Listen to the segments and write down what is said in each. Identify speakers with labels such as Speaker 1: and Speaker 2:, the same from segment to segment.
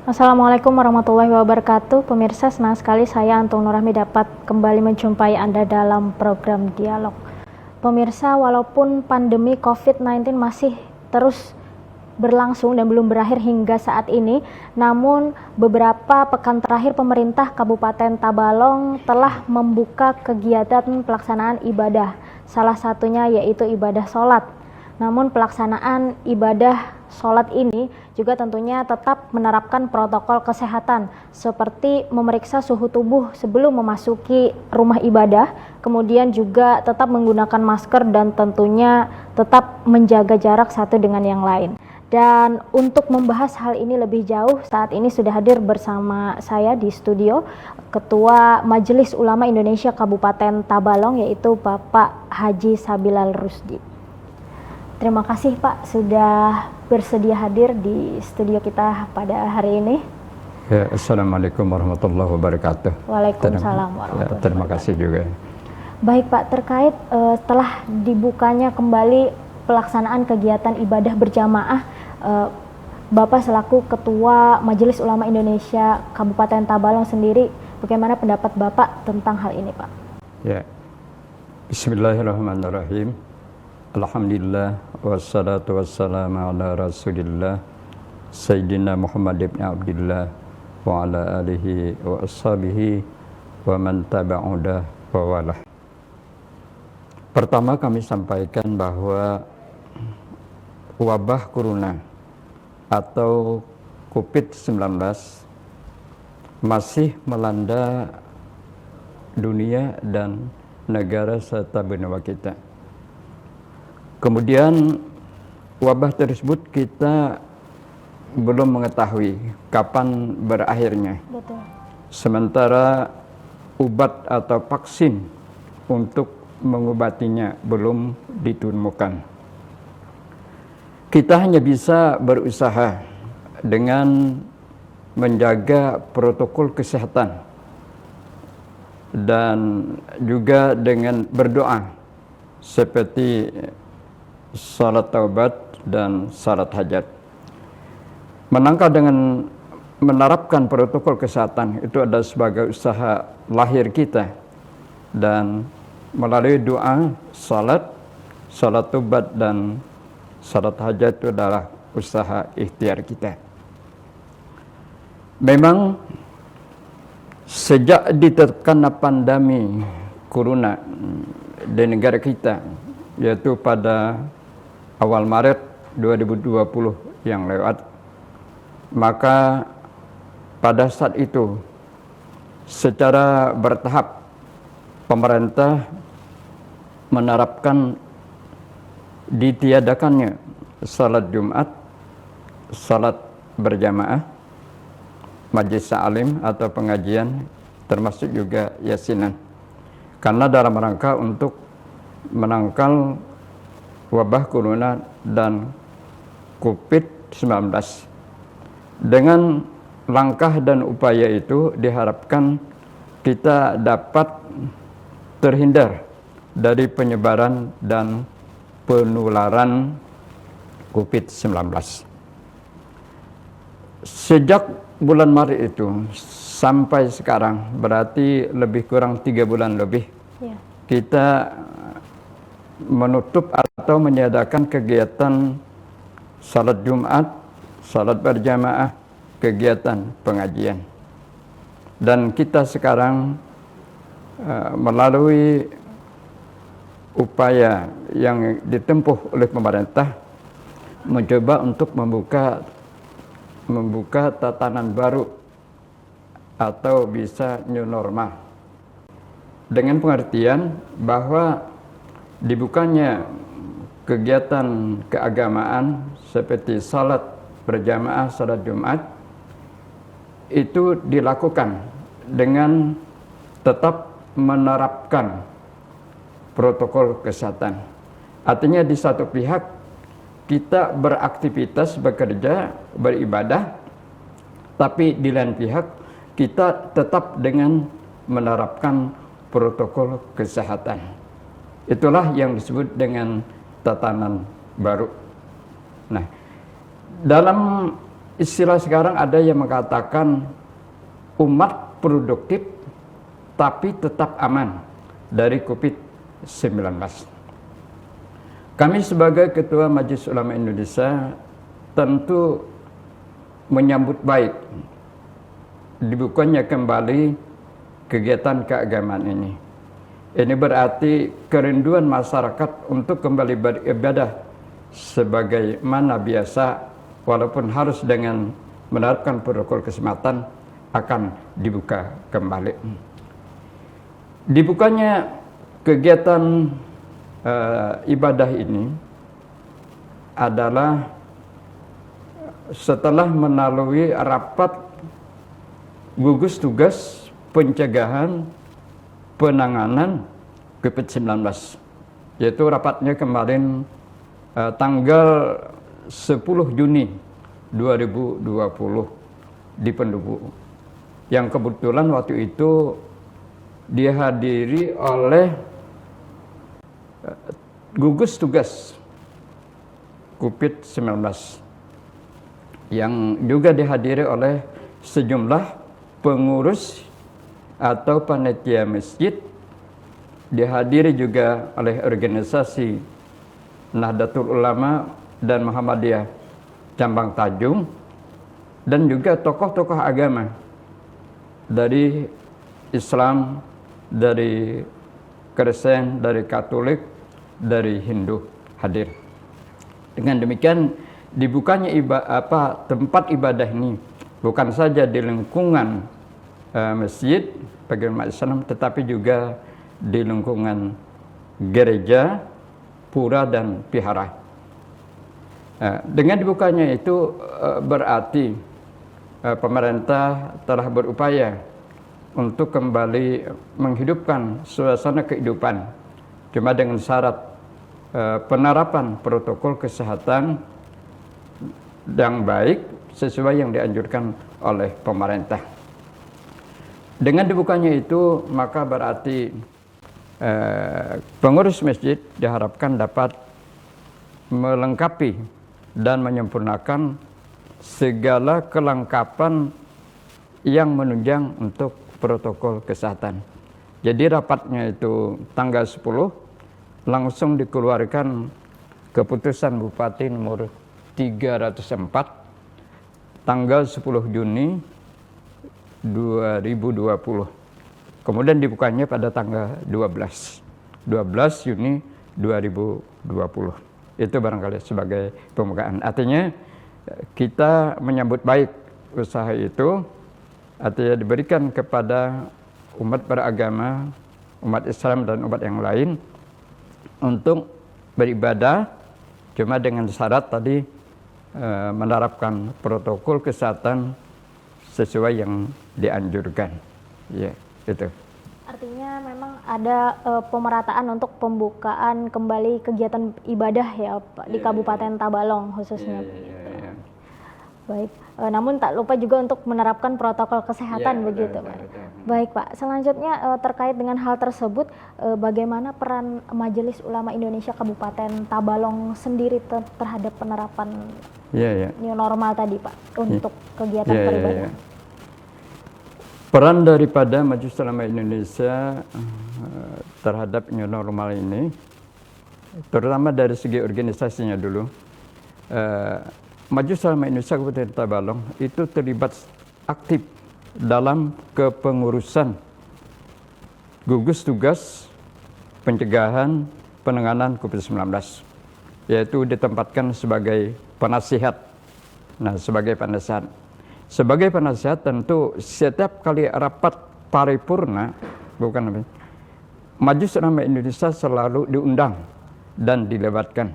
Speaker 1: Assalamualaikum warahmatullahi wabarakatuh. Pemirsa, senang sekali saya Antung Nurrahmi dapat kembali menjumpai Anda dalam program Dialog. Pemirsa, walaupun pandemi COVID-19 masih terus berlangsung dan belum berakhir hingga saat ini, namun beberapa pekan terakhir pemerintah Kabupaten Tabalong telah membuka kegiatan pelaksanaan ibadah. Salah satunya yaitu ibadah sholat. Namun pelaksanaan ibadah sholat ini juga tentunya tetap menerapkan protokol kesehatan seperti memeriksa suhu tubuh sebelum memasuki rumah ibadah, kemudian juga tetap menggunakan masker dan tentunya tetap menjaga jarak satu dengan yang lain. Dan untuk membahas hal ini lebih jauh, saat ini sudah hadir bersama saya di studio Ketua Majelis Ulama Indonesia Kabupaten Tabalong, yaitu Bapak Haji Sabilal Rusdi. Terima kasih Pak sudah bersedia hadir di studio kita pada hari ini.
Speaker 2: Ya, Assalamualaikum warahmatullahi wabarakatuh.
Speaker 1: Waalaikumsalam warahmatullahi wabarakatuh.
Speaker 2: Terima kasih juga.
Speaker 1: Baik Pak, terkait telah dibukanya kembali pelaksanaan kegiatan ibadah berjamaah, Bapak selaku Ketua Majelis Ulama Indonesia Kabupaten Tabalong sendiri, bagaimana pendapat Bapak tentang hal ini Pak?
Speaker 2: Ya, Bismillahirrahmanirrahim. Alhamdulillah wassalatu wassalamu ala Rasulillah Sayyidina Muhammad ibn Abdullah wa ala alihi wa ashabihi wa man taba'udah wa walah. Pertama kami sampaikan bahwa wabah corona atau COVID-19 masih melanda dunia dan negara serta benua kita. Kemudian wabah tersebut kita belum mengetahui kapan berakhirnya.
Speaker 1: Betul.
Speaker 2: Sementara obat atau vaksin untuk mengobatinya belum ditemukan. Kita hanya bisa berusaha dengan menjaga protokol kesehatan dan juga dengan berdoa seperti salat taubat dan salat hajat. Menangkal dengan menerapkan protokol kesehatan itu adalah sebagai usaha lahir kita, dan melalui doa, salat taubat dan salat hajat itu adalah usaha ikhtiar kita. Memang sejak ditetapkan pandemi corona di negara kita, yaitu pada awal Maret 2020 yang lewat, maka pada saat itu secara bertahap pemerintah menerapkan ditiadakannya salat Jumat, salat berjamaah, majlis ta'lim atau pengajian, termasuk juga yasinan, karena dalam rangka untuk menangkal wabah corona dan COVID-19. Dengan langkah dan upaya itu diharapkan kita dapat terhindar dari penyebaran dan penularan COVID-19. Sejak bulan Maret itu sampai sekarang, berarti lebih kurang 3 bulan lebih, kita menutup atau meniadakan kegiatan salat Jumat, salat berjamaah, kegiatan pengajian. Dan kita sekarang melalui upaya yang ditempuh oleh pemerintah mencoba untuk membuka tatanan baru atau bisa new normal, dengan pengertian bahwa dibukanya kegiatan keagamaan seperti salat berjamaah, salat Jumat itu dilakukan dengan tetap menerapkan protokol kesehatan. Artinya di satu pihak kita beraktivitas, bekerja, beribadah, tapi di lain pihak kita tetap dengan menerapkan protokol kesehatan. Itulah yang disebut dengan tatanan baru. Nah, dalam istilah sekarang ada yang mengatakan umat produktif tapi tetap aman dari COVID-19. Kami sebagai Ketua Majelis Ulama Indonesia tentu menyambut baik dibukanya kembali kegiatan keagamaan ini. Ini berarti kerinduan masyarakat untuk kembali beribadah sebagaimana biasa, walaupun harus dengan menerapkan protokol kesehatan, akan dibuka kembali. Dibukanya kegiatan ibadah ini adalah setelah melalui rapat gugus tugas pencegahan penanganan COVID-19, yaitu rapatnya kemarin tanggal 10 Juni 2020 di Pendopo, yang kebetulan waktu itu dihadiri oleh gugus tugas COVID-19 yang juga dihadiri oleh sejumlah pengurus atau panitia masjid, dihadiri juga oleh organisasi Nahdlatul Ulama dan Muhammadiyah Cambang Tanjung, dan juga tokoh-tokoh agama dari Islam, dari Kristen, dari Katolik, dari Hindu hadir. Dengan demikian dibukanya tempat ibadah ini bukan saja di lingkungan masjid bagi umat Islam, tetapi juga di lingkungan gereja, pura, dan vihara. Dengan dibukanya itu berarti pemerintah telah berupaya untuk kembali menghidupkan suasana kehidupan, cuma dengan syarat penerapan protokol kesehatan yang baik sesuai yang dianjurkan oleh pemerintah. Dengan dibukanya itu, maka berarti pengurus masjid diharapkan dapat melengkapi dan menyempurnakan segala kelengkapan yang menunjang untuk protokol kesehatan. Jadi rapatnya itu tanggal 10 langsung dikeluarkan keputusan Bupati nomor 304 tanggal 10 Juni 2020. Kemudian dibukanya pada tanggal 12 Juni 2020. Itu barangkali sebagai pembukaan. Artinya kita menyambut baik usaha itu, artinya diberikan kepada umat beragama, umat Islam dan umat yang lain untuk beribadah, cuma dengan syarat tadi menerapkan protokol kesehatan sesuai yang dianjurkan. Ya, itu.
Speaker 1: Artinya memang ada pemerataan untuk pembukaan kembali kegiatan ibadah ya Pak di Kabupaten Tabalong khususnya. Baik, namun tak lupa juga untuk menerapkan protokol kesehatan begitu Pak. Baik Pak, selanjutnya terkait dengan hal tersebut, bagaimana peran Majelis Ulama Indonesia Kabupaten Tabalong sendiri terhadap penerapan new normal tadi Pak untuk kegiatan peribadahan?
Speaker 2: Peran daripada Majelis Ulama Indonesia terhadap new normal ini, terutama dari segi organisasinya dulu, Majelis Ulama Indonesia Kabupaten Tabalong itu terlibat aktif dalam kepengurusan gugus tugas pencegahan penanganan COVID-19, yaitu ditempatkan sebagai penasihat. Nah, sebagai penasihat. Sebagai penasihat tentu setiap kali rapat paripurna, Majelis Ulama Indonesia selalu diundang dan dilebatkan.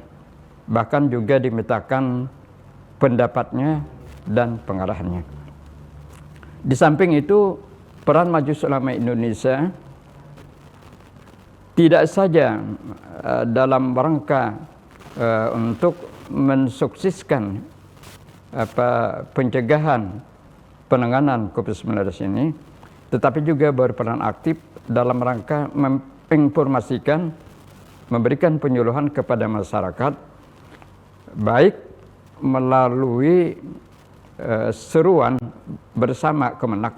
Speaker 2: Bahkan juga dimintakan pendapatnya dan pengarahannya. Di samping itu, peran Majelis Ulama Indonesia tidak saja dalam rangka untuk mensukseskan pencegahan penanganan COVID-19 ini, tetapi juga berperan aktif dalam rangka menginformasikan, memberikan penyuluhan kepada masyarakat, baik melalui seruan bersama Kemenak,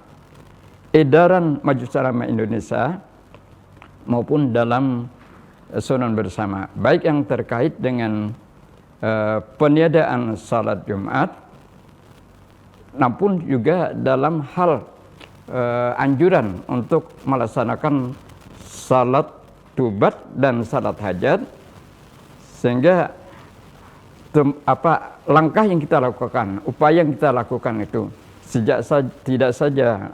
Speaker 2: edaran Majelis Ulama Indonesia maupun dalam sunan bersama, baik yang terkait dengan peniadaan salat Jumat, namun juga dalam hal anjuran untuk melaksanakan salat tubat dan salat hajat, sehingga langkah yang kita lakukan, upaya yang kita lakukan itu tidak saja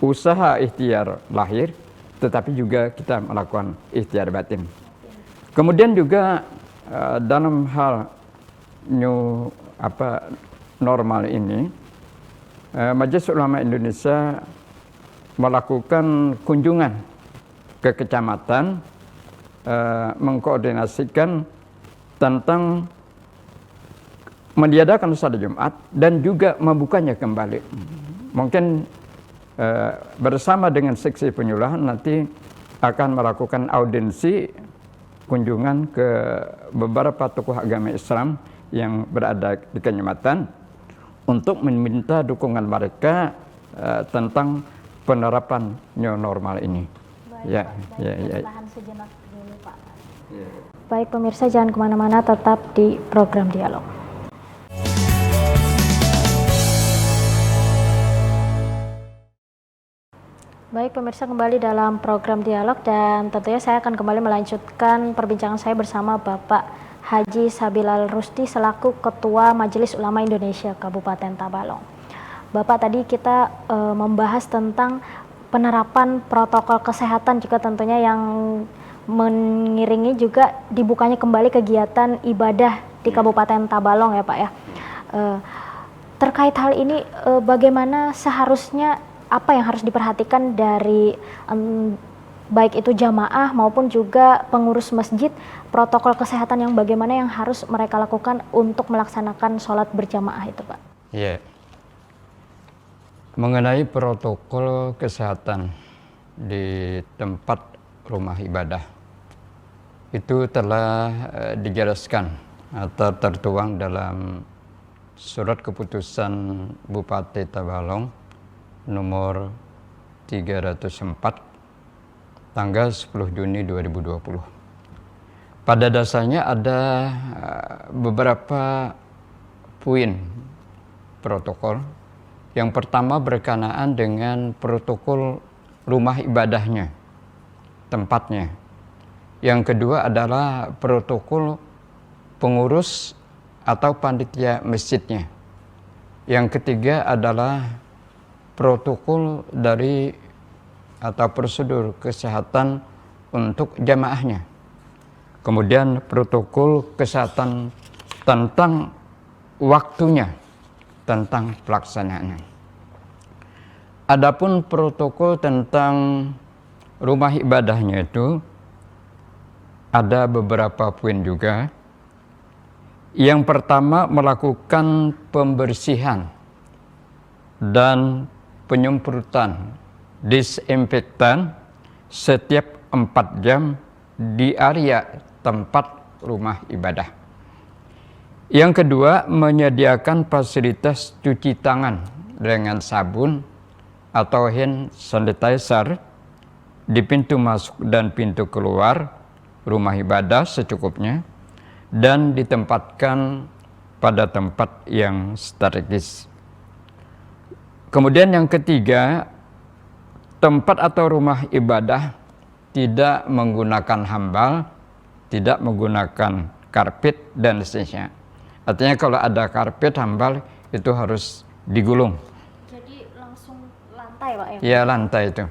Speaker 2: usaha ikhtiar lahir, tetapi juga kita melakukan ikhtiar batin. Kemudian juga dalam hal normal ini, Majelis Ulama Indonesia melakukan kunjungan ke kecamatan, mengkoordinasikan tentang meniadakan salat Jumat dan juga membukanya kembali. Mungkin bersama dengan seksi penyuluhan nanti akan melakukan audiensi kunjungan ke beberapa tokoh agama Islam yang berada di kecamatan untuk meminta dukungan mereka tentang penerapan new normal ini.
Speaker 1: Baik, tahan sejenak dulu, Pak. Baik pemirsa, jangan kemana-mana, tetap di program Dialog. Baik pemirsa, kembali dalam program Dialog, dan tentunya saya akan kembali melanjutkan perbincangan saya bersama Bapak Haji Sabilal Rusdi selaku Ketua Majelis Ulama Indonesia Kabupaten Tabalong. Bapak, tadi kita membahas tentang penerapan protokol kesehatan juga tentunya yang mengiringi juga dibukanya kembali kegiatan ibadah di Kabupaten Tabalong ya Pak ya. Terkait hal ini bagaimana seharusnya, apa yang harus diperhatikan dari baik itu jamaah maupun juga pengurus masjid, protokol kesehatan yang bagaimana yang harus mereka lakukan untuk melaksanakan sholat berjamaah itu Pak?
Speaker 2: Iya. Mengenai protokol kesehatan di tempat rumah ibadah, itu telah dijelaskan atau tertuang dalam surat keputusan Bupati Tabalong nomor 304 tanggal 10 Juni 2020. Pada dasarnya ada beberapa poin protokol. Yang pertama berkenaan dengan protokol rumah ibadahnya, tempatnya. Yang kedua adalah protokol pengurus atau panitia masjidnya. Yang ketiga adalah protokol dari atau prosedur kesehatan untuk jamaahnya. Kemudian protokol kesehatan tentang waktunya, tentang pelaksanaannya. Adapun protokol tentang rumah ibadahnya itu ada beberapa poin juga. Yang pertama, melakukan pembersihan dan penyemprotan disinfektan setiap 4 jam di area tempat rumah ibadah. Yang kedua, menyediakan fasilitas cuci tangan dengan sabun atau hand sanitizer di pintu masuk dan pintu keluar rumah ibadah secukupnya, dan ditempatkan pada tempat yang strategis. Kemudian yang ketiga, tempat atau rumah ibadah tidak menggunakan hambal, tidak menggunakan karpet dan seterusnya. Artinya kalau ada karpet, hambal itu harus digulung.
Speaker 1: Jadi langsung lantai Pak ya?
Speaker 2: Ya, lantai itu.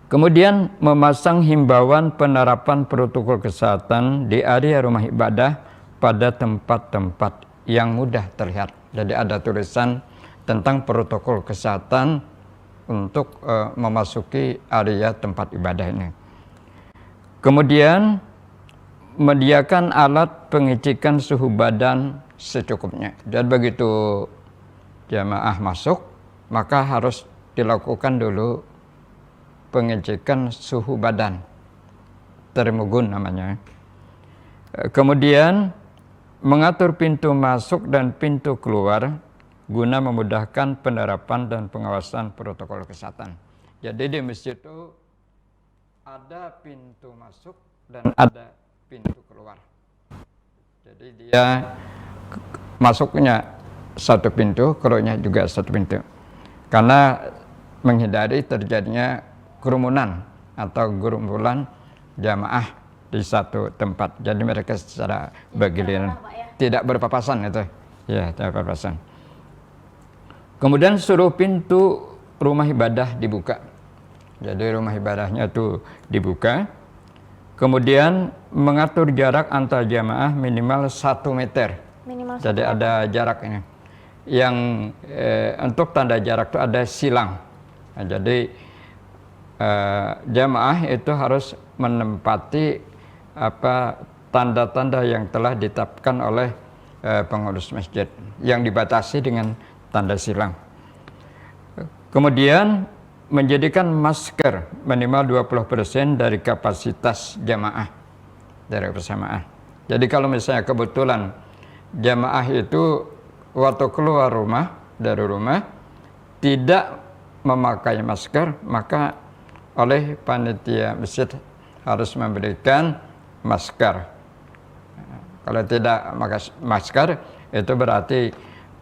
Speaker 2: Kemudian memasang himbauan penerapan protokol kesehatan di area rumah ibadah pada tempat-tempat yang mudah terlihat. Jadi ada tulisan tentang protokol kesehatan untuk memasuki area tempat ibadah ini. Kemudian menyediakan alat pengecekan suhu badan secukupnya. Dan begitu jamaah masuk, maka harus dilakukan dulu pengecekan suhu badan, termogun namanya. Kemudian mengatur pintu masuk dan pintu keluar guna memudahkan penerapan dan pengawasan protokol kesehatan. Jadi di masjid itu ada pintu masuk dan ada pintu keluar. Jadi dia masuknya satu pintu, keluarnya juga satu pintu. Karena menghindari terjadinya kerumunan atau gerombolan jamaah di satu tempat. Jadi mereka secara bergiliran, tidak berpapasan itu. Ya, tidak berpapasan. Kemudian suruh pintu rumah ibadah dibuka. Jadi rumah ibadahnya itu dibuka. Kemudian mengatur jarak antar jamaah minimal 1 meter.
Speaker 1: Minimal 1
Speaker 2: Jadi
Speaker 1: meter.
Speaker 2: ada jarak ini. Yang untuk tanda jarak itu ada silang. Nah, jadi jamaah itu harus menempati tanda-tanda yang telah ditetapkan oleh pengurus masjid yang dibatasi dengan tanda silang. Kemudian menjadikan masker minimal 20% dari kapasitas jamaah dari bersamaan. Jadi kalau misalnya kebetulan jamaah itu waktu keluar dari rumah tidak memakai masker, maka oleh panitia masjid harus memberikan masker. Kalau tidak memakai masker, itu berarti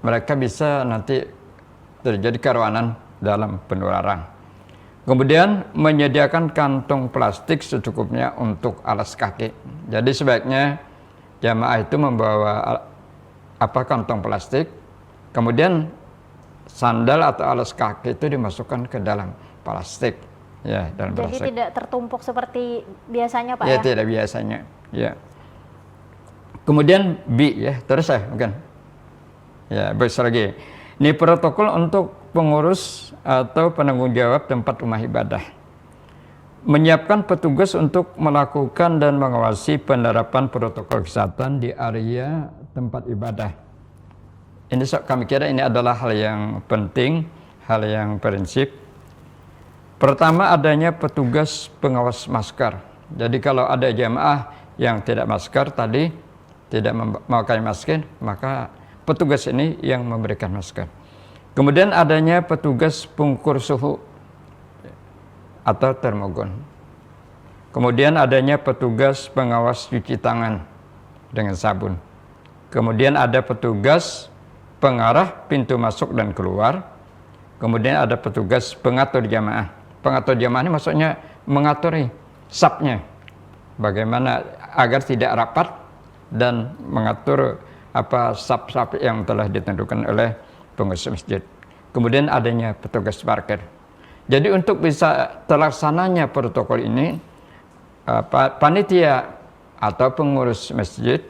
Speaker 2: mereka bisa nanti terjadi kerawanan dalam penularan. Kemudian menyediakan kantong plastik secukupnya untuk alas kaki. Jadi sebaiknya jamaah itu membawa kantong plastik, kemudian sandal atau alas kaki itu dimasukkan ke dalam plastik. Ya, dalam
Speaker 1: Jadi
Speaker 2: plastik.
Speaker 1: tidak tertumpuk seperti biasanya Pak
Speaker 2: Ya,
Speaker 1: ya?
Speaker 2: tidak biasanya. Ya. Kemudian B ya, terus saya mungkin. Ya, besar lagi. Ini protokol untuk pengurus atau penanggung jawab tempat rumah ibadah. Menyiapkan petugas untuk melakukan dan mengawasi penerapan protokol kesehatan di area tempat ibadah. Ini kami kira ini adalah hal yang penting, hal yang prinsip. Pertama, adanya petugas pengawas masker. Jadi kalau ada jamaah yang tidak masker tadi, tidak memakai masker, maka petugas ini yang memberikan masker. Kemudian adanya petugas pengukur suhu atau termogun. Kemudian adanya petugas pengawas cuci tangan dengan sabun. Kemudian ada petugas pengarah pintu masuk dan keluar. Kemudian ada petugas pengatur jamaah. Pengatur jamaah ini maksudnya mengaturi safnya. Bagaimana agar tidak rapat dan mengatur saf-saf yang telah ditentukan oleh pengurus masjid. Kemudian adanya petugas parkir. Jadi untuk bisa terlaksananya protokol ini, panitia atau pengurus masjid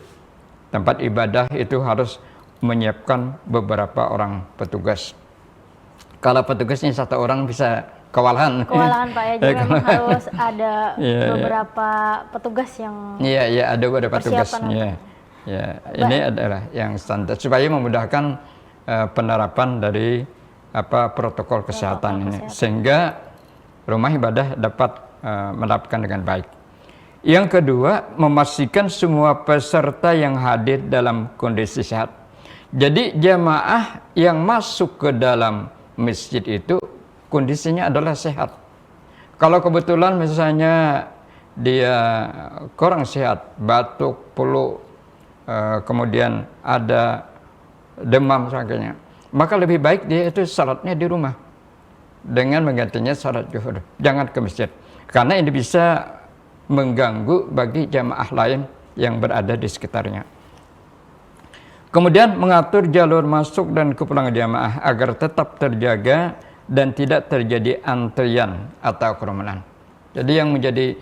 Speaker 2: tempat ibadah itu harus menyiapkan beberapa orang petugas. Kalau petugasnya satu orang bisa kewalahan.
Speaker 1: Kewalahan Pak ya, jadi memang harus ada beberapa petugas yang
Speaker 2: Iya, ada beberapa petugas. Ya, ini adalah yang standar supaya memudahkan penerapan dari protokol kesehatan ini, sehingga rumah ibadah dapat menerapkan dengan baik. Yang kedua, memastikan semua peserta yang hadir dalam kondisi sehat. Jadi jamaah yang masuk ke dalam masjid itu kondisinya adalah sehat. Kalau kebetulan misalnya dia kurang sehat, batuk, flu, kemudian ada demam sebagainya, maka lebih baik dia itu salatnya di rumah dengan menggantinya salat zuhur, jangan ke masjid, karena ini bisa mengganggu bagi jamaah lain yang berada di sekitarnya. Kemudian mengatur jalur masuk dan kepulangan jamaah agar tetap terjaga dan tidak terjadi antrian atau kerumunan. Jadi yang menjadi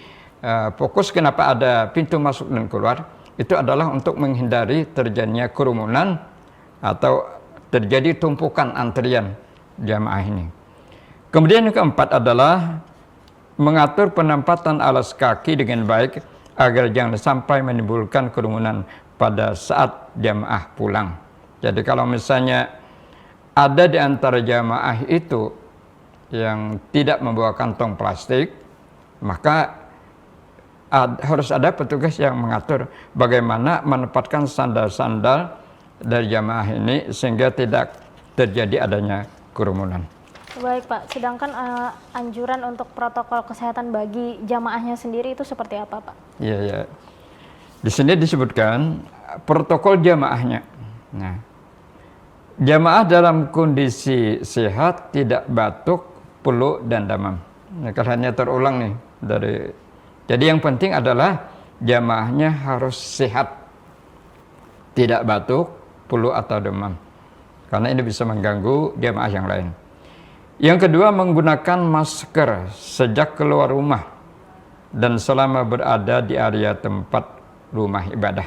Speaker 2: fokus kenapa ada pintu masuk dan keluar itu adalah untuk menghindari terjadinya kerumunan atau terjadi tumpukan antrian jamaah ini. Kemudian yang keempat adalah mengatur penempatan alas kaki dengan baik agar jangan sampai menimbulkan kerumunan pada saat jamaah pulang. Jadi kalau misalnya ada di antara jamaah itu yang tidak membawa kantong plastik, maka harus ada petugas yang mengatur bagaimana menempatkan sandal-sandal dari jamaah ini sehingga tidak terjadi adanya kerumunan.
Speaker 1: Baik Pak, sedangkan anjuran untuk protokol kesehatan bagi jamaahnya sendiri itu seperti apa Pak?
Speaker 2: Iya, ya. Di sini disebutkan protokol jamaahnya. Nah, jamaah dalam kondisi sehat, tidak batuk, peluk, dan demam. Nah, hanya terulang nih jadi yang penting adalah jamaahnya harus sehat, tidak batuk, peluk atau demam, karena ini bisa mengganggu jamaah yang lain. Yang kedua, menggunakan masker sejak keluar rumah dan selama berada di area tempat rumah ibadah.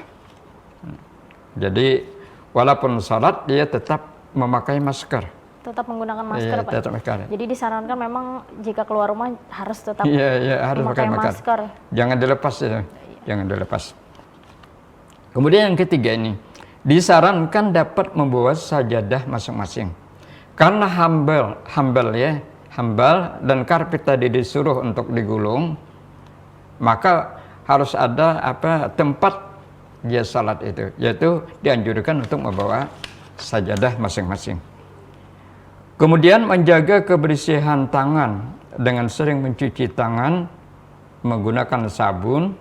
Speaker 2: Jadi walaupun salat dia tetap memakai masker.
Speaker 1: Tetap menggunakan masker,
Speaker 2: Pak. Tetap masker.
Speaker 1: Jadi disarankan memang jika keluar rumah harus tetap
Speaker 2: harus
Speaker 1: memakai masker.
Speaker 2: Jangan dilepas ya. Jangan dilepas. Kemudian yang ketiga ini, disarankan dapat membawa sajadah masing-masing. Karena hambal dan karpet tadi disuruh untuk digulung, maka harus ada tempat dia salat itu, yaitu dianjurkan untuk membawa sajadah masing-masing. Kemudian menjaga kebersihan tangan dengan sering mencuci tangan menggunakan sabun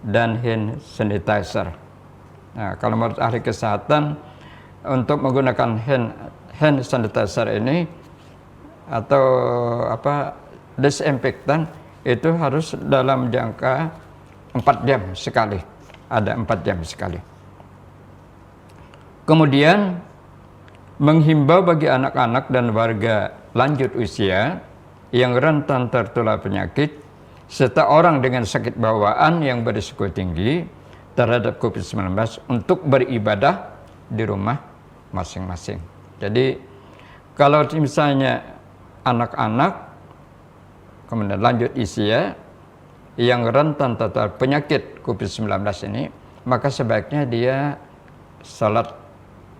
Speaker 2: dan hand sanitizer. Nah, kalau menurut ahli kesehatan, untuk menggunakan hand sanitizer ini atau desinfektan itu harus dalam jangka 4 jam sekali. Ada 4 jam sekali. Kemudian menghimbau bagi anak-anak dan warga lanjut usia yang rentan tertular penyakit serta orang dengan sakit bawaan yang berisiko tinggi terhadap COVID-19 untuk beribadah di rumah masing-masing. Jadi kalau misalnya anak-anak kemudian lanjut usia yang rentan tertular penyakit COVID-19 ini, maka sebaiknya dia salat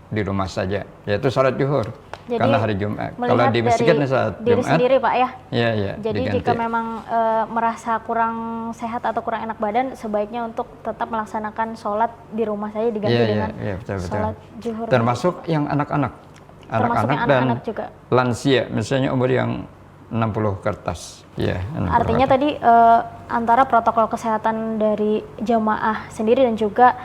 Speaker 2: di rumah saja, yaitu salat zuhur.
Speaker 1: Jadi,
Speaker 2: karena hari Jumat. Kalau di masjid salat
Speaker 1: diri
Speaker 2: Jumat
Speaker 1: sendiri Pak ya.
Speaker 2: Iya.
Speaker 1: Jadi
Speaker 2: diganti.
Speaker 1: jika memang merasa kurang sehat atau kurang enak badan, sebaiknya untuk tetap melaksanakan sholat di rumah saja diganti dengan
Speaker 2: betul.
Speaker 1: sholat zuhur.
Speaker 2: Termasuk yang anak-anak dan
Speaker 1: juga.
Speaker 2: Lansia, misalnya umur yang 60 ke atas. Ya,
Speaker 1: artinya tadi antara protokol kesehatan dari jamaah sendiri dan juga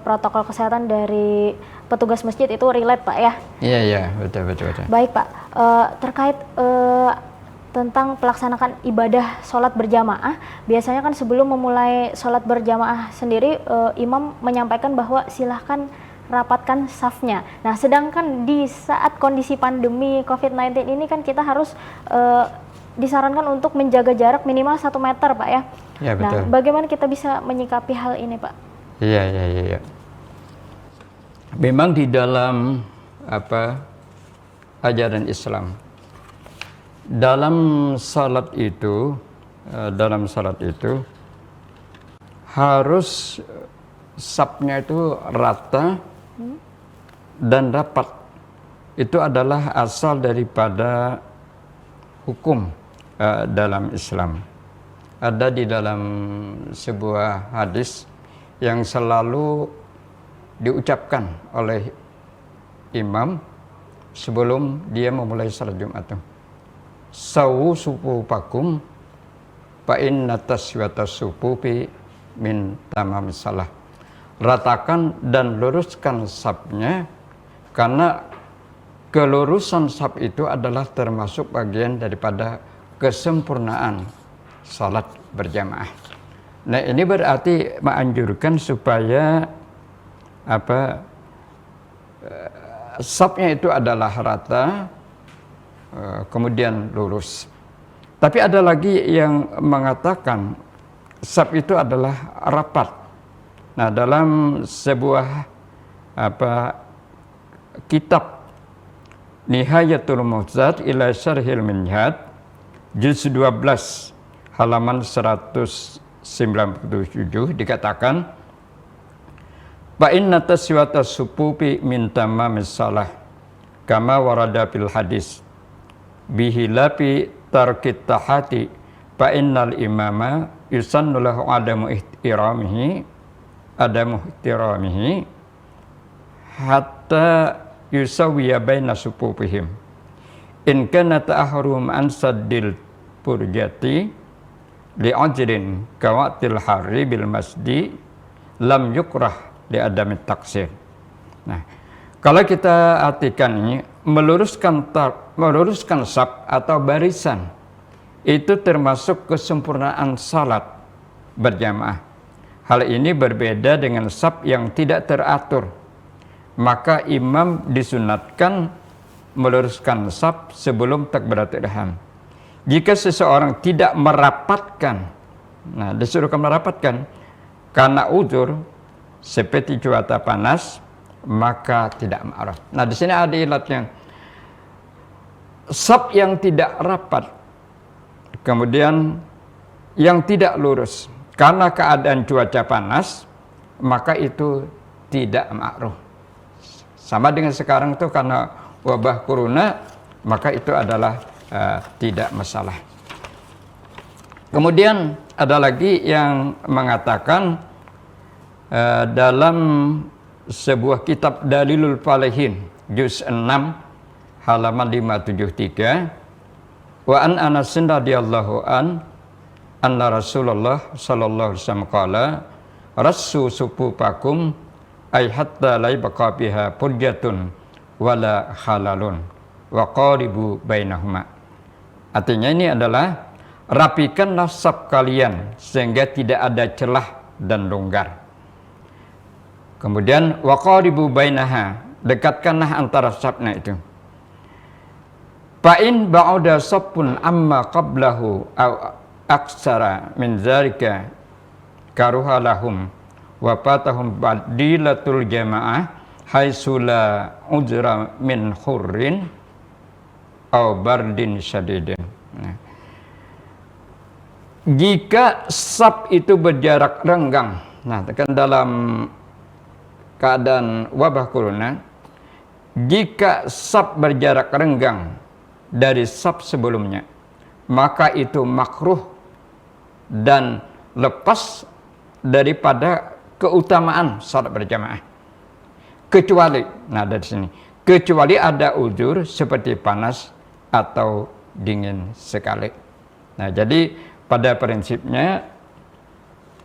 Speaker 1: protokol kesehatan dari petugas masjid itu relate Pak ya?
Speaker 2: Iya, betul.
Speaker 1: Baik Pak, terkait tentang pelaksanaan ibadah sholat berjamaah, biasanya kan sebelum memulai sholat berjamaah sendiri, imam menyampaikan bahwa silahkan rapatkan safnya. Nah, sedangkan di saat kondisi pandemi COVID-19 ini kan kita harus disarankan untuk menjaga jarak minimal 1 meter Pak ya?
Speaker 2: Iya, betul.
Speaker 1: Nah, bagaimana kita bisa menyikapi hal ini Pak?
Speaker 2: Iya. Memang di dalam ajaran Islam, dalam salat itu harus safnya itu rata dan rapat. Itu adalah asal daripada hukum dalam Islam. Ada di dalam sebuah hadis yang selalu diucapkan oleh imam sebelum dia memulai salat Jumat. Sawu sufufakum fa inna taswiyatas sufufi min tamamis salah. Ratakan dan luruskan safnya, karena kelurusan saf itu adalah termasuk bagian daripada kesempurnaan salat berjamaah. Nah, ini berarti menganjurkan supaya safnya itu adalah rata, kemudian lurus. Tapi ada lagi yang mengatakan saf itu adalah rapat. Nah, dalam sebuah kitab Nihayatul Mu'tazad ila Syarhil Minhaj juz 12 halaman 197 dikatakan, fa inna taswiyata supufi min tamamis salah kama warada fil hadis bihilafi tarkit tahati fa innal imama yusannu lahu adamu ihtiramihi hatta yusawwiya baina sufufihim. In kana ta'ahrum an saddil purjati li'ajrin kawatil harri bil masdi lam yukrah li adami taksir. Nah, kalau kita artikan ini, meluruskan saf atau barisan itu termasuk kesempurnaan salat berjamaah. Hal ini berbeda dengan saf yang tidak teratur. Maka imam disunatkan meluruskan saf sebelum takbiratul ihram. Jika seseorang tidak merapatkan, nah disuruhkan merapatkan karena uzur seperti cuaca panas, maka tidak ma'ruf. Nah di sini ada ilatnya. Saf yang tidak rapat, kemudian yang tidak lurus karena keadaan cuaca panas, maka itu tidak ma'ruf. Sama dengan sekarang itu karena wabah corona, maka itu adalah tidak masalah. Kemudian ada lagi yang mengatakan dalam sebuah kitab Dalilul Falihin juz 6 halaman 573, wa an Anas radhiyallahu anna Rasulullah sallallahu alaihi wasallam qala rassu sufufakum ay hatta la yabqa biha purjatun wala halalun wa qaribu bainahuma. Artinya ini adalah rapikanlah saf kalian sehingga tidak ada celah dan longgar. Kemudian wa qaribu bainaha, dekatkanlah antara safnya itu. Fa in ba'da saffun amma qablahu aw aksara min zalika karuha lahum wa fatahum badilatul jamaah haitsula ujra min hurrin aw bardin syadidin. Nah, jika saf itu berjarak renggang, nah kan dalam keadaan wabah corona, jika saf berjarak renggang dari saf sebelumnya, maka itu makruh dan lepas daripada keutamaan salat berjamaah. Kecuali, nah dari sini, kecuali ada uzur seperti panas atau dingin sekali. Nah jadi pada prinsipnya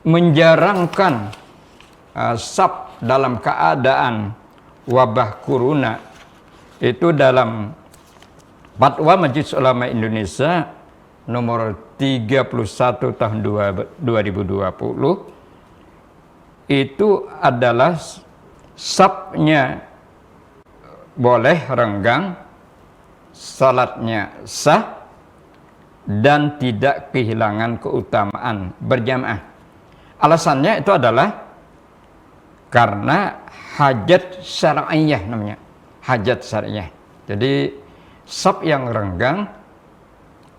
Speaker 2: menjarangkan saf dalam keadaan wabah corona itu dalam Fatwa Majelis Ulama Indonesia nomor 31 tahun 2020 itu adalah safnya boleh renggang, salatnya sah, dan tidak kehilangan keutamaan berjamaah. Alasannya itu adalah karena hajat syar'iyah namanya, hajat syar'iyah. Jadi saf yang renggang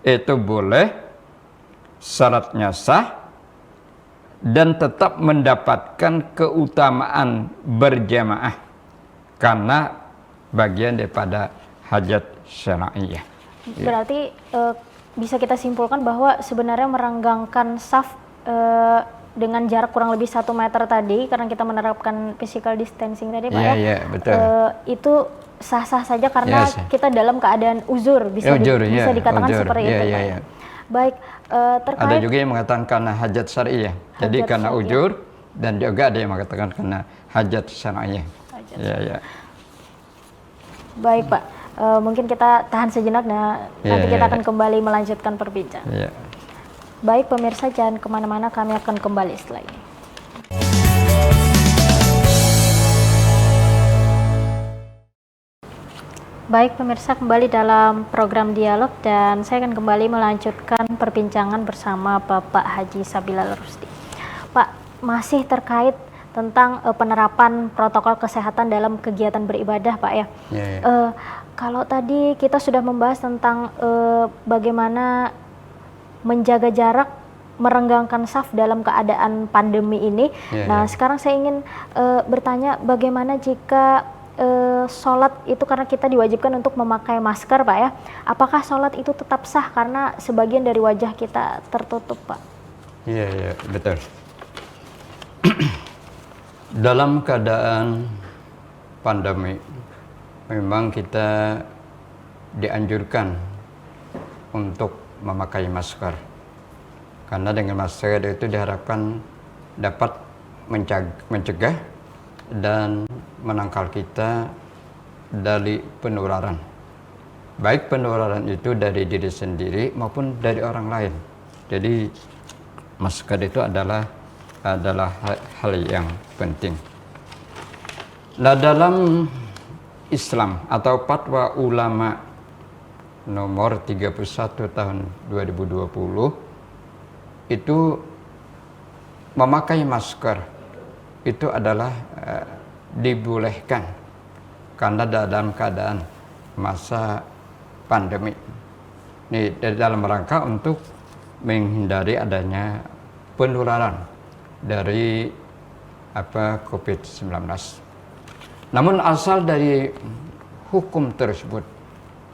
Speaker 2: itu boleh, salatnya sah, dan tetap mendapatkan keutamaan berjamaah karena bagian daripada hajat syar'iyah.
Speaker 1: Berarti bisa kita simpulkan bahwa sebenarnya merenggangkan saf dengan jarak kurang lebih 1 meter tadi, karena kita menerapkan physical distancing tadi Pak ya, betul. Itu sah-sah saja karena kita dalam keadaan uzur, bisa dikatakan seperti itu Pak. Baik, terkait
Speaker 2: ada juga yang mengatakan karena hajat syariah. Jadi karena ujur, dan juga ada yang mengatakan karena hajat syariah.
Speaker 1: Baik Pak, mungkin kita tahan sejenak, nanti kita akan kembali melanjutkan perbincangan. Baik pemirsa, jangan kemana-mana, kami akan kembali setelah ini. Baik pemirsa, kembali dalam program Dialog dan saya akan kembali melanjutkan perbincangan bersama Bapak Haji Sabilal Rusdi. Pak, masih terkait tentang penerapan protokol kesehatan dalam kegiatan beribadah Pak ya. Kalau tadi kita sudah membahas tentang bagaimana menjaga jarak, merenggangkan saf dalam keadaan pandemi ini. Sekarang saya ingin bertanya bagaimana jika sholat itu, karena kita diwajibkan untuk memakai masker Pak ya, apakah sholat itu tetap sah karena sebagian dari wajah kita tertutup Pak?
Speaker 2: Iya betul. Dalam keadaan pandemi memang kita dianjurkan untuk memakai masker. Karena dengan masker itu diharapkan dapat mencegah dan menangkal kita dari penularan. Baik penularan itu dari diri sendiri maupun dari orang lain. Jadi masker itu adalah hal yang penting. Nah, dalam Islam atau Fatwa Ulama nomor 31 tahun 2020 itu memakai masker itu adalah dibolehkan karena dalam keadaan masa pandemi. Ini dalam rangka untuk menghindari adanya penularan dari COVID-19. Namun asal dari hukum tersebut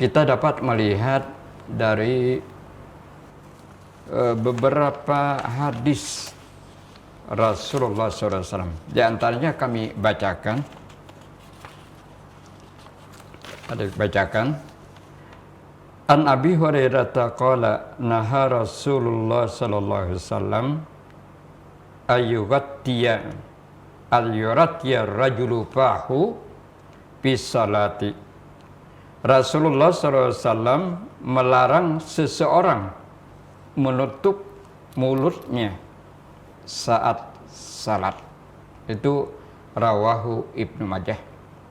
Speaker 2: kita dapat melihat dari beberapa hadis Rasulullah SAW. Di antaranya kami bacakan. An Abi Hurairah qala naha Rasulullah sallallahu alaihi wasallam ayyughtiya al-yuratya rajulu fahu bisalati. Rasulullah sallallahu alaihi wasallam melarang seseorang menutup mulutnya saat salat. Itu rawahu Ibnu Majah.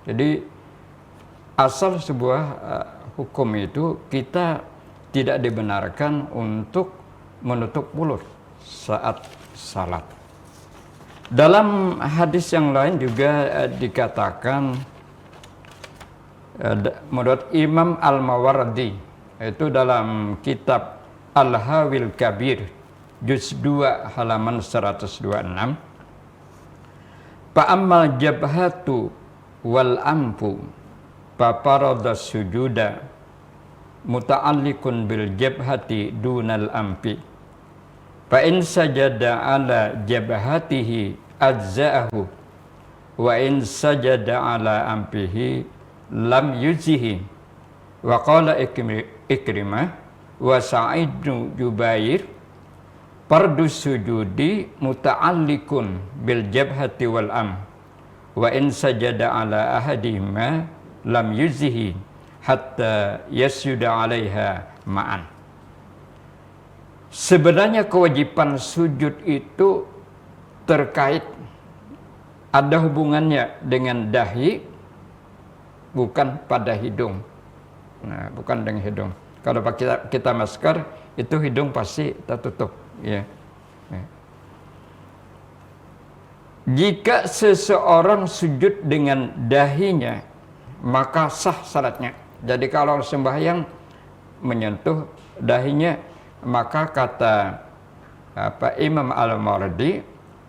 Speaker 2: Jadi asal sebuah hukum itu kita tidak dibenarkan untuk menutup mulut saat salat. Dalam hadis yang lain juga dikatakan menurut Imam Al-Mawardi itu dalam kitab Al-Hawil Kabir juz 2 halaman 126, Fa'ammal jabhatu wal ampu fafarada sujuda muta'alliqun bil jabhati dunal ampi fa in sajada ala jabhatihi ajza'ahu wa in sajada ala ampihi lam yuzihi. Wa qala Ikrimah wa Sa'id bin Jubair fardu sujudi muta'alliqun bil jabhati wal am wa in sajada ala ahadihima lam yuzihi hatta yasjuda 'alaiha ma'an. Sebenarnya kewajiban sujud itu terkait ada hubungannya dengan dahi, bukan pada hidung. Nah, bukan dengan hidung. Kalau kita masker itu hidung pasti tertutup, ya. Jika seseorang sujud dengan dahinya, maka sah salatnya. Jadi kalau sembahyang menyentuh dahinya, maka kata Imam Al-Mawardi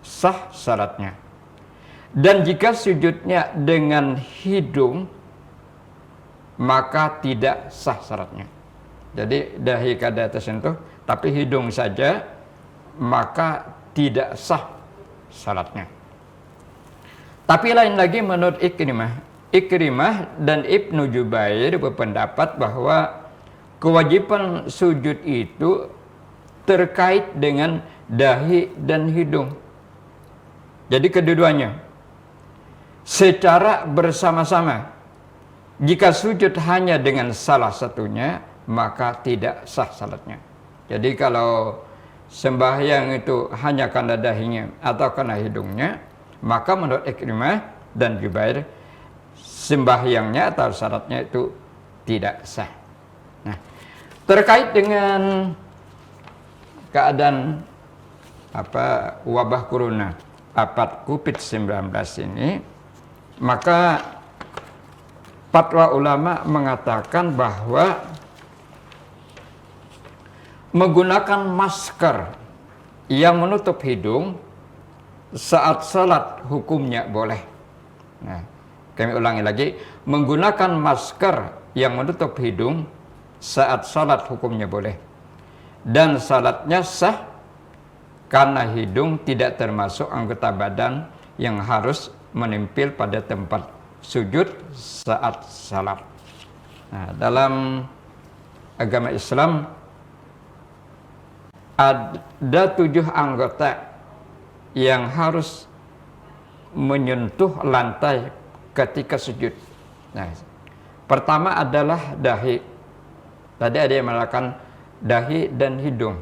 Speaker 2: sah salatnya. Dan jika sujudnya dengan hidung, maka tidak sah salatnya. Jadi dahi kada tersentuh, tapi hidung saja, maka tidak sah salatnya. Tapi lain lagi menurut Ikrimah dan Ibnu Jubair berpendapat bahwa kewajiban sujud itu terkait dengan dahi dan hidung. Jadi kedua-duanya secara bersama-sama. Jika sujud hanya dengan salah satunya, maka tidak sah salatnya. Jadi kalau sembahyang itu hanya karena dahinya atau karena hidungnya, maka menurut Ikrimah dan Jubair sembahyangnya atau syaratnya itu tidak sah. Nah, terkait dengan keadaan wabah corona COVID-19 ini, maka fatwa ulama mengatakan bahwa menggunakan masker yang menutup hidung saat salat hukumnya boleh. Nah, kami ulangi lagi, menggunakan masker yang menutup hidung saat salat hukumnya boleh. Dan salatnya sah karena hidung tidak termasuk anggota badan yang harus menempel pada tempat sujud saat salat. Nah, dalam agama Islam ada 7 anggota yang harus menyentuh lantai ketika sujud. Nah, pertama adalah dahi. Tadi ada yang mengatakan dahi dan hidung.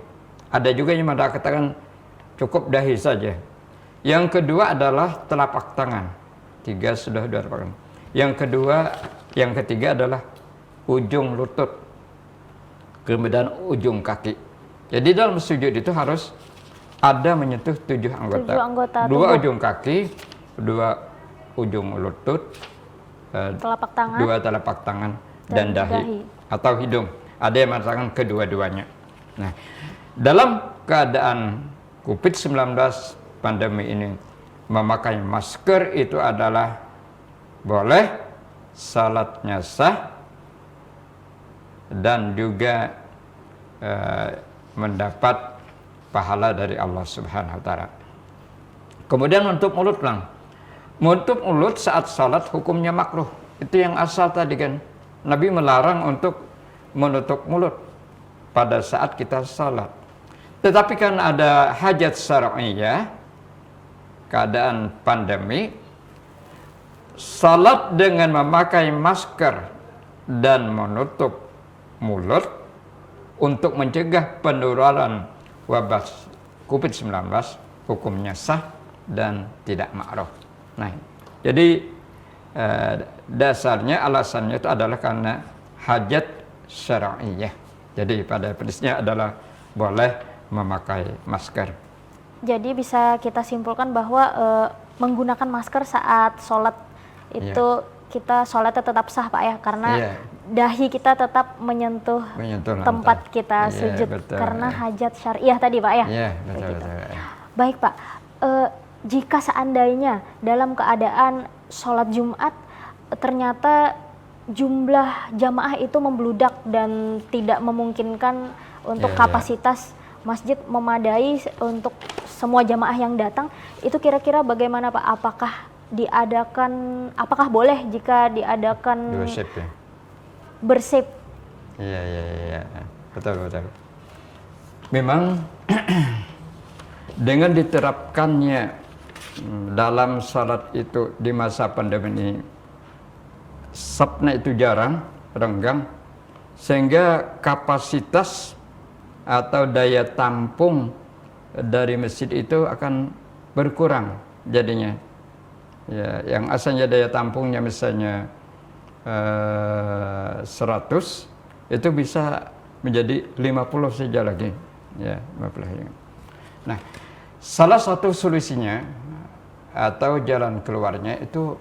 Speaker 2: Ada juga yang mengatakan cukup dahi saja. Yang kedua adalah telapak tangan. 3 sudah 2 telapak tangan. Yang ketiga adalah ujung lutut. Kemudian ujung kaki. Jadi dalam sujud itu harus ada menyentuh 7 anggota.
Speaker 1: 7 anggota
Speaker 2: 2
Speaker 1: tubuh.
Speaker 2: ujung kaki, 2 ujung lutut,
Speaker 1: Telapak tangan
Speaker 2: 2 telapak tangan dan dahi atau hidung. Ada yang mengatakan kedua-duanya. Nah, dalam keadaan COVID-19 pandemi ini, memakai masker itu adalah boleh, salatnya sah, dan juga mendapat pahala dari Allah Subhanahu wa taala. Kemudian menutup mulut lang. Menutup mulut saat salat hukumnya makruh. Itu yang asal tadi kan. Nabi melarang untuk menutup mulut pada saat kita salat. Tetapi kan ada hajat syar'iyyah, keadaan pandemi, salat dengan memakai masker dan menutup mulut untuk mencegah penularan wabah COVID-19 hukumnya sah dan tidak makruh. Nah, jadi dasarnya, alasannya itu adalah karena hajat syar'iyyah. Jadi pada prinsipnya adalah boleh memakai masker.
Speaker 1: Jadi bisa kita simpulkan bahwa menggunakan masker saat sholat itu kita sholatnya tetap sah Pak ya, karena dahi kita tetap menyentuh tempat
Speaker 2: lantai.
Speaker 1: kita sujud
Speaker 2: betul,
Speaker 1: karena hajat syariah tadi Pak ya.
Speaker 2: Iya, betul,
Speaker 1: Begitu.
Speaker 2: betul.
Speaker 1: Baik Pak, jika seandainya dalam keadaan sholat Jumat ternyata jumlah jamaah itu membludak dan tidak memungkinkan untuk kapasitas masjid memadai untuk semua jamaah yang datang, itu kira-kira bagaimana Pak? Apakah boleh jika diadakan
Speaker 2: 2 shift ya?
Speaker 1: bersip?
Speaker 2: Iya. Betul. Memang dengan diterapkannya dalam salat itu di masa pandemi ini, safnya itu jarang, renggang, sehingga kapasitas atau daya tampung dari masjid itu akan berkurang jadinya. Ya, yang asalnya daya tampungnya misalnya 100, itu bisa menjadi 50 saja lagi. Ya, 50. Nah, salah satu solusinya atau jalan keluarnya itu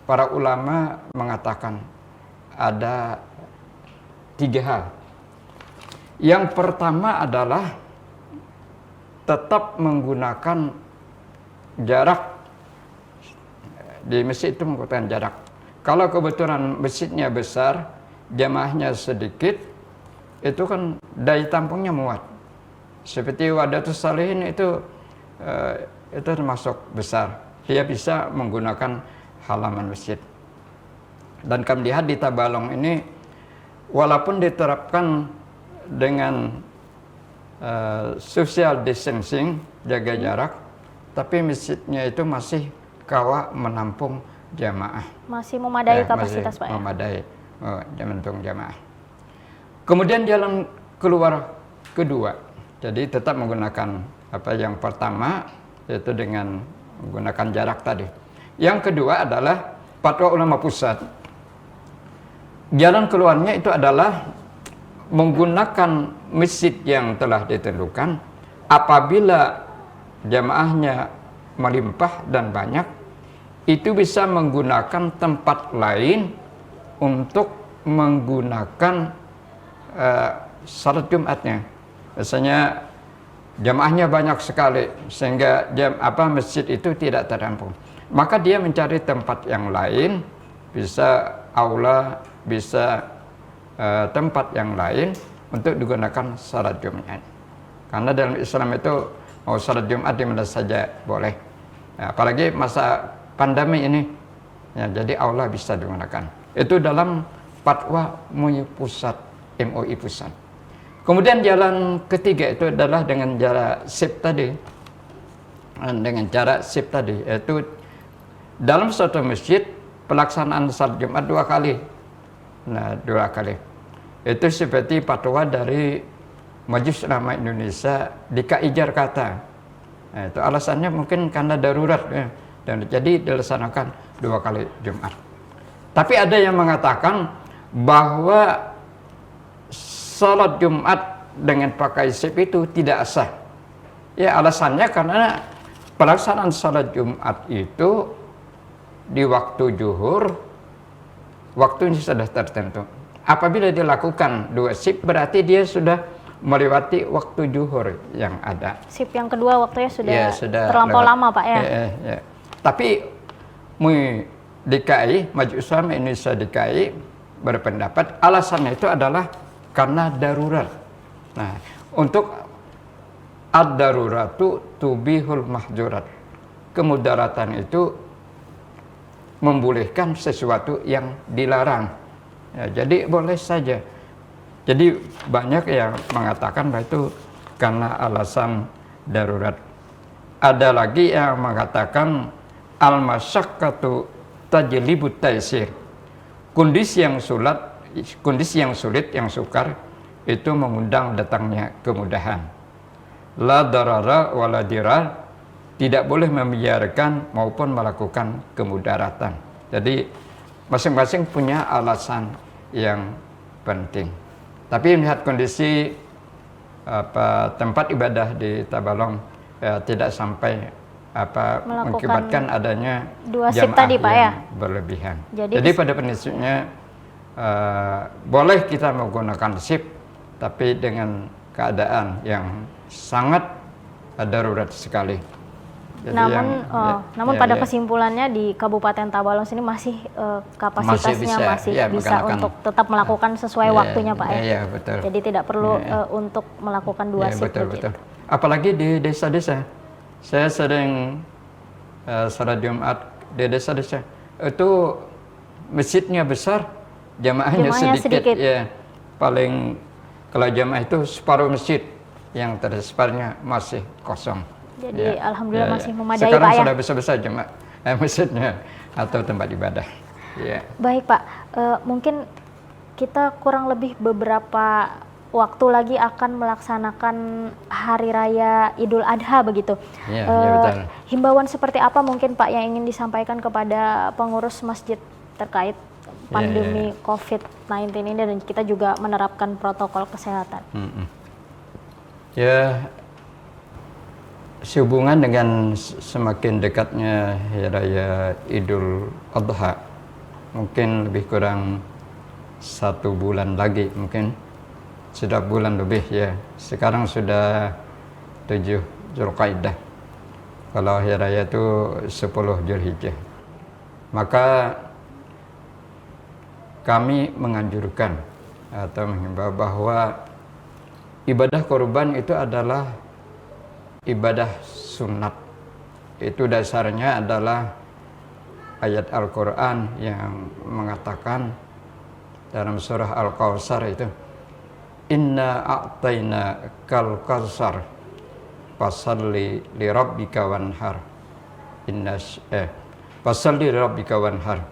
Speaker 2: para ulama mengatakan ada 3 hal. Yang pertama adalah tetap menggunakan jarak. Di masjid itu menggunakan jarak. Kalau kebetulan masjidnya besar, jamaahnya sedikit, itu kan daya tampungnya muat. Seperti Wadatus Salihin itu termasuk besar. Dia bisa menggunakan halaman masjid. Dan kami lihat di Tabalong ini, walaupun diterapkan dengan social distancing, jaga jarak, tapi masjidnya itu masih kawah menampung jamaah.
Speaker 1: Masih memadai kapasitas Pak ya?
Speaker 2: Memadai menampung jamaah. Kemudian jalan keluar kedua, jadi tetap menggunakan yang pertama, yaitu dengan menggunakan jarak tadi. Yang kedua adalah fatwa ulama pusat. Jalan keluarnya itu adalah menggunakan masjid yang telah ditentukan. Apabila jamaahnya melimpah dan banyak, itu bisa menggunakan tempat lain untuk menggunakan salat Jumatnya. Biasanya jamaahnya banyak sekali sehingga masjid itu tidak tertampung. Maka dia mencari tempat yang lain, bisa aula, bisa tempat yang lain untuk digunakan salat Jumat. Karena dalam Islam itu mau salat Jumat di mana saja boleh. Apalagi masa pandemi ini, Ya, jadi aula bisa digunakan. Itu dalam fatwa MUI pusat. Kemudian jalan ketiga itu adalah dengan jarak shift tadi. Dengan jarak shift tadi, yaitu dalam suatu masjid pelaksanaan salat Jumat 2 kali. Nah, 2 kali. Itu seperti fatwa dari Majelis Ulama Indonesia di KI Jakarta. Nah, itu alasannya mungkin karena darurat ya. Dan jadi dilaksanakan 2 kali Jumat. Tapi ada yang mengatakan bahwa salat Jumat dengan pakai shift itu tidak sah. Ya, alasannya karena pelaksanaan salat Jumat itu di waktu zuhur, waktunya sudah tertentu. Apabila dilakukan 2 shift berarti dia sudah melewati waktu zuhur yang ada.
Speaker 1: Shift yang kedua waktunya
Speaker 2: Ya,
Speaker 1: sudah terlampau lama Pak ya.
Speaker 2: Ya. Tapi MUI DKI, Majelis Ulama Indonesia DKI berpendapat alasannya itu adalah karena darurat. Nah, untuk ad-daruratu tubihul mahjurat. Kemudaratan itu membolehkan sesuatu yang dilarang. Ya, jadi boleh saja. Jadi banyak yang mengatakan bahwa itu karena alasan darurat. Ada lagi yang mengatakan al-masyaqqatu tajlibut taysir. Kondisi yang sulit, yang sukar itu mengundang datangnya kemudahan. La darara wa la dirar, tidak boleh membiarkan maupun melakukan kemudaratan. Jadi masing-masing punya alasan yang penting. Tapi melihat kondisi tempat ibadah di Tabalong tidak sampai mengakibatkan adanya
Speaker 1: 2 shift
Speaker 2: jamaah
Speaker 1: tadi Pak
Speaker 2: yang
Speaker 1: ya.
Speaker 2: berlebihan.
Speaker 1: Jadi
Speaker 2: pada prinsipnya boleh kita menggunakan shift, tapi dengan keadaan yang sangat darurat sekali. Jadi
Speaker 1: namun pada kesimpulannya di Kabupaten Tabalong sini masih kapasitasnya masih bisa untuk tetap melakukan sesuai waktunya Pak ya.
Speaker 2: Iya, betul.
Speaker 1: Jadi tidak perlu untuk melakukan 2 shift.
Speaker 2: Betul. Apalagi di desa-desa. Saya sering salat Jumat di desa-desa. Itu masjidnya besar, jamaahnya sedikit. Ya, paling kalau jamaah itu separuh masjid, yang terseparnya masih kosong.
Speaker 1: Jadi alhamdulillah masih memadai
Speaker 2: Sekarang
Speaker 1: Pak ya.
Speaker 2: sudah besar-besar jemaah masjidnya atau tempat ibadah. Ya.
Speaker 1: Baik Pak, mungkin kita kurang lebih beberapa waktu lagi akan melaksanakan Hari Raya Idul Adha begitu.
Speaker 2: Ya, betul.
Speaker 1: Himbauan seperti apa mungkin Pak yang ingin disampaikan kepada pengurus masjid terkait pandemi COVID-19 ini dan kita juga menerapkan protokol kesehatan?
Speaker 2: Ya, sehubungan dengan semakin dekatnya Hari Raya Idul Adha, mungkin lebih kurang 1 bulan lagi, mungkin sudah bulan lebih ya. Sekarang sudah 7 Zulqa'dah. Kalau Hari Raya itu 10 Zulhijjah. Maka kami menganjurkan atau menghimbau bahwa ibadah kurban itu adalah ibadah sunat. Itu dasarnya adalah ayat Al-Quran yang mengatakan dalam surah Al-Kautsar itu, Inna a'tayna kal kautsar fasalli li rabbika wanhar. Fasalli li rabbika wanhar.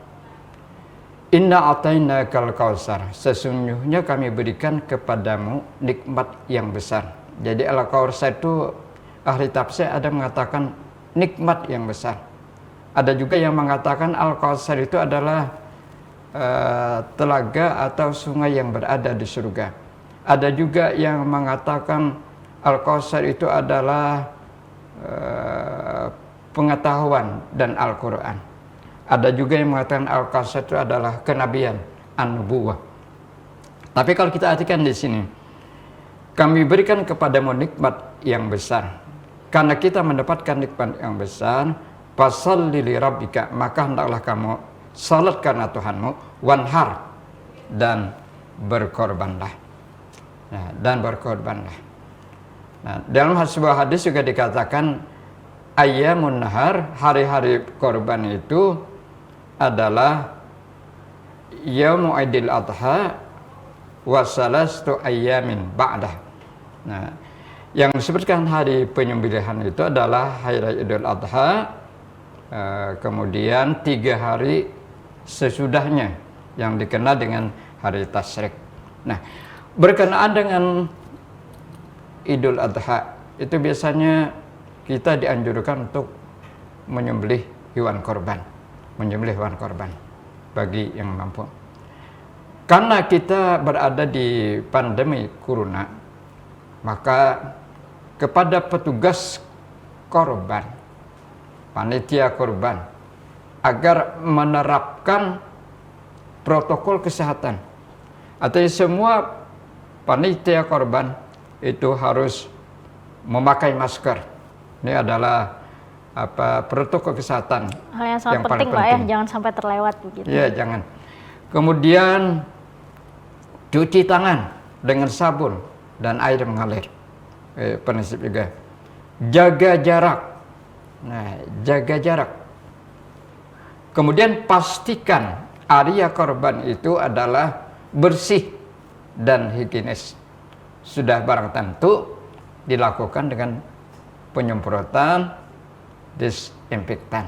Speaker 2: Inna a'tayna kal kautsar. Sesungguhnya kami berikan kepadamu nikmat yang besar. Jadi Al-Kautsar itu ahli tafsir ada mengatakan nikmat yang besar. Ada juga yang mengatakan Al-Kautsar itu adalah telaga atau sungai yang berada di surga. Ada juga yang mengatakan Al-Kautsar itu adalah pengetahuan dan Al-Quran. Ada juga yang mengatakan Al-Kautsar itu adalah kenabian, an-nubuwah. Tapi kalau kita artikan di sini, kami berikan kepadamu nikmat yang besar. Karena kita mendapatkan nikmat yang besar, fasalli li rabbika, maka hendaklah kamu salat karena Tuhanmu, wanhar, dan berkorbanlah. Nah, Nah, dalam sebuah hadis juga dikatakan ayyamun nahar, hari-hari korban itu adalah Yaumul Idul Adha wa salastu ayyamin ba'dah. Nah, yang disebutkan hari penyembelihan itu adalah hari raya Idul Adha, kemudian 3 hari sesudahnya yang dikenal dengan hari Tasyrik. Nah, berkenaan dengan Idul Adha itu biasanya kita dianjurkan untuk menyembelih hewan korban, bagi yang mampu. Karena kita berada di pandemi corona, maka kepada petugas korban, panitia korban, agar menerapkan protokol kesehatan. Artinya semua panitia korban itu harus memakai masker. Ini adalah protokol kesehatan.
Speaker 1: Hal yang sangat penting, Pak ya, jangan sampai terlewat begitu.
Speaker 2: Iya, jangan. Kemudian cuci tangan dengan sabun dan air mengalir. Prinsip juga. Jaga jarak. Nah, jaga jarak. Kemudian pastikan area korban itu adalah bersih dan higienis. Sudah barang tentu dilakukan dengan penyemprotan disinfektan,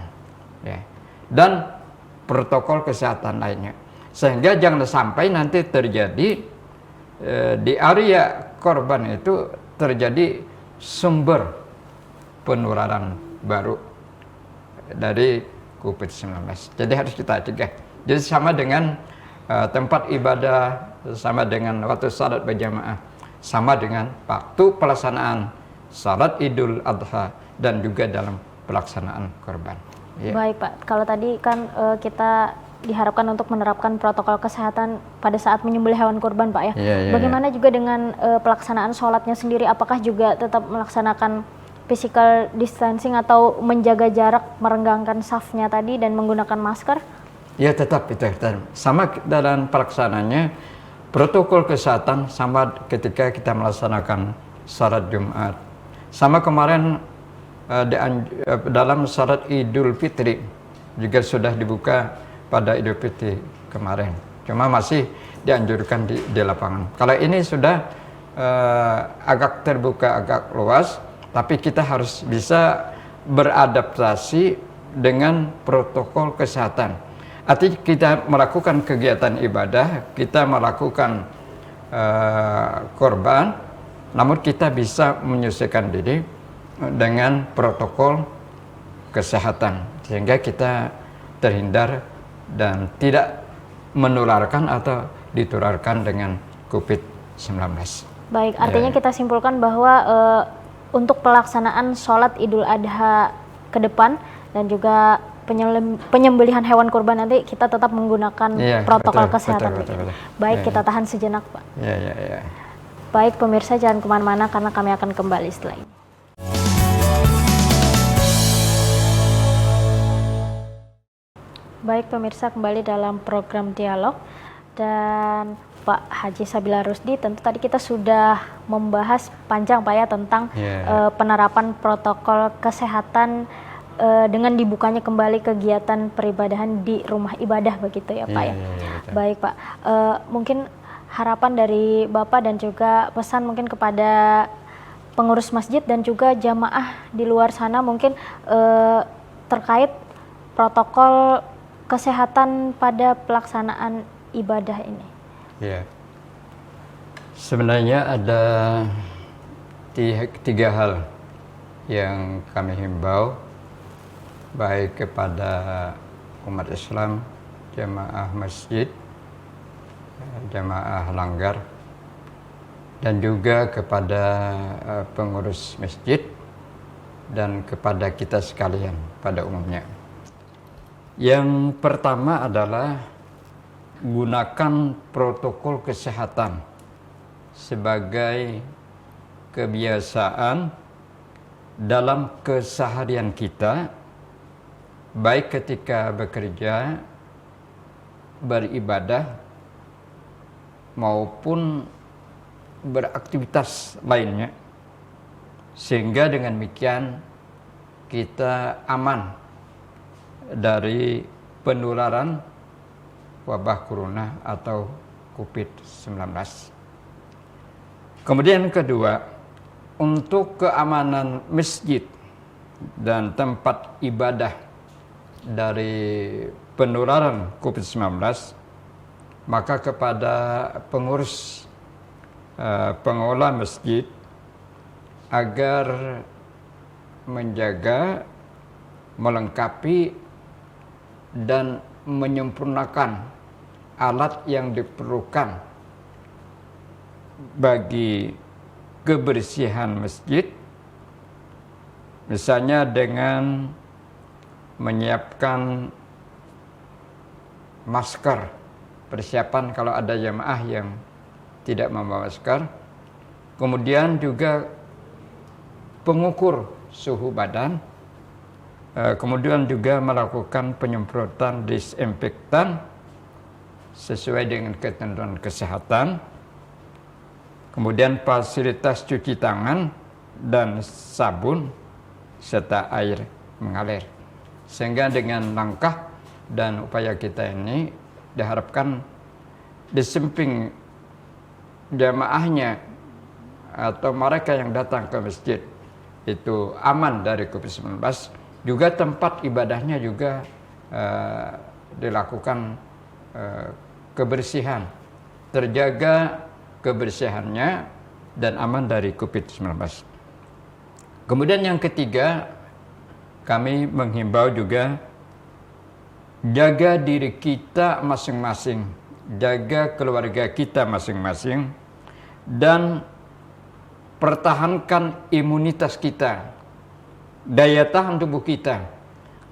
Speaker 2: ya, dan protokol kesehatan lainnya, sehingga jangan sampai nanti terjadi di area korban itu terjadi sumber penularan baru dari COVID-19. Jadi harus kita cegah. Jadi sama dengan tempat ibadah, sama dengan waktu salat berjamaah, sama dengan waktu pelaksanaan salat Idul Adha, dan juga dalam pelaksanaan korban. Ya.
Speaker 1: Baik Pak, kalau tadi kan kita diharapkan untuk menerapkan protokol kesehatan pada saat menyembelih hewan kurban Pak ya. Bagaimana juga dengan pelaksanaan sholatnya sendiri? Apakah juga tetap melaksanakan physical distancing atau menjaga jarak, merenggangkan safnya tadi dan menggunakan masker?
Speaker 2: Ya, tetap itu. Sama dalam pelaksananya protokol kesehatan sama ketika kita melaksanakan salat Jumat. Sama kemarin dalam salat Idul Fitri juga sudah dibuka pada Idul Fitri kemarin. Cuma masih dianjurkan di lapangan. Kalau ini sudah agak terbuka, agak luas, tapi kita harus bisa beradaptasi dengan protokol kesehatan. Artinya kita melakukan kegiatan ibadah, kita melakukan korban, namun kita bisa menyesuaikan diri dengan protokol kesehatan, sehingga kita terhindar dan tidak menularkan atau ditularkan dengan COVID-19.
Speaker 1: Baik, artinya kita simpulkan bahwa untuk pelaksanaan sholat Idul Adha ke depan dan juga penyembelihan hewan kurban nanti kita tetap menggunakan protokol kesehatan. Betul. Baik, kita tahan sejenak Pak. Baik pemirsa, jangan kemana-mana karena kami akan kembali setelah ini. Baik pemirsa, kembali dalam program Dialog, dan Pak Haji Sabila Rusdi, tentu tadi kita sudah membahas panjang Pak ya tentang penerapan protokol kesehatan dengan dibukanya kembali kegiatan peribadahan di rumah ibadah begitu ya Pak ya. Baik Pak, mungkin harapan dari Bapak dan juga pesan mungkin kepada pengurus masjid dan juga jamaah di luar sana mungkin terkait protokol kesehatan pada pelaksanaan ibadah ini.
Speaker 2: Ya, sebenarnya ada 3 hal yang kami himbau baik kepada umat Islam, jamaah masjid, jamaah langgar, dan juga kepada pengurus masjid dan kepada kita sekalian pada umumnya. Yang pertama adalah gunakan protokol kesehatan sebagai kebiasaan dalam keseharian kita, baik ketika bekerja, beribadah, maupun beraktivitas lainnya, sehingga dengan demikian kita aman dari penularan wabah corona atau COVID-19. Kemudian kedua, untuk keamanan masjid dan tempat ibadah dari penularan COVID-19, maka kepada pengurus pengelola masjid agar menjaga, melengkapi, dan menyempurnakan alat yang diperlukan bagi kebersihan masjid, misalnya dengan menyiapkan masker, persiapan kalau ada jamaah yang tidak membawa masker, kemudian juga pengukur suhu badan, kemudian juga melakukan penyemprotan disinfektan sesuai dengan ketentuan kesehatan, kemudian fasilitas cuci tangan dan sabun serta air mengalir. Sehingga dengan langkah dan upaya kita ini diharapkan di samping jamaahnya atau mereka yang datang ke masjid itu aman dari COVID-19, juga tempat ibadahnya juga dilakukan kebersihan, terjaga kebersihannya dan aman dari COVID-19. Kemudian yang ketiga, kami menghimbau juga jaga diri kita masing-masing, jaga keluarga kita masing-masing, dan pertahankan imunitas kita, daya tahan tubuh kita,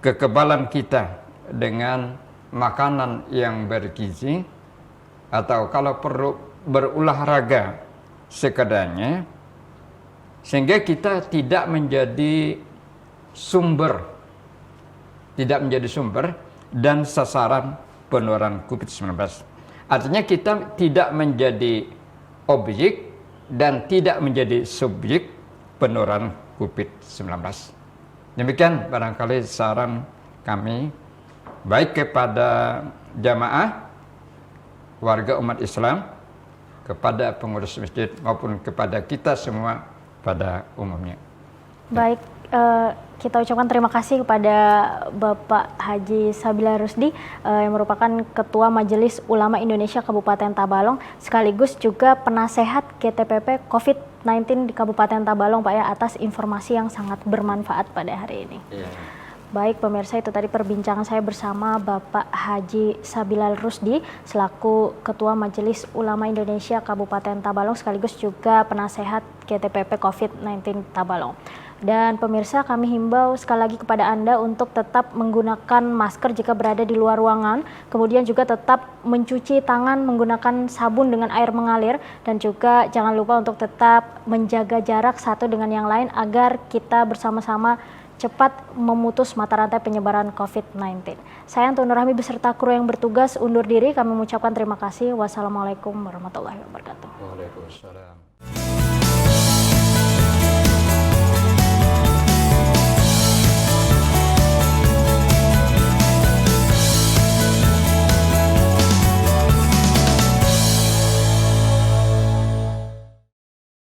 Speaker 2: kekebalan kita dengan makanan yang bergizi, atau kalau perlu berolahraga sekadarnya, sehingga kita tidak menjadi sumber dan sasaran penularan COVID-19. Artinya kita tidak menjadi objek dan tidak menjadi subjek penularan COVID-19. Demikian barangkali saran kami, baik kepada jamaah, warga umat Islam, kepada pengurus masjid, maupun kepada kita semua pada umumnya.
Speaker 1: Baik, kita ucapkan terima kasih kepada Bapak Haji Sabila Rusdi yang merupakan Ketua Majelis Ulama Indonesia Kabupaten Tabalong, sekaligus juga penasehat GTPP COVID-19 di Kabupaten Tabalong, Pak ya, atas informasi yang sangat bermanfaat pada hari ini. Iya. Baik pemirsa, itu tadi perbincangan saya bersama Bapak Haji Sabila Rusdi selaku Ketua Majelis Ulama Indonesia Kabupaten Tabalong, sekaligus juga penasehat GTPP COVID-19 Tabalong. Dan pemirsa, kami himbau sekali lagi kepada Anda untuk tetap menggunakan masker jika berada di luar ruangan, kemudian juga tetap mencuci tangan menggunakan sabun dengan air mengalir, dan juga jangan lupa untuk tetap menjaga jarak satu dengan yang lain agar kita bersama-sama cepat memutus mata rantai penyebaran COVID-19. Saya Antun Nurrahmi beserta kru yang bertugas undur diri, kami mengucapkan terima kasih. Wassalamualaikum warahmatullahi wabarakatuh.
Speaker 2: Waalaikumsalam.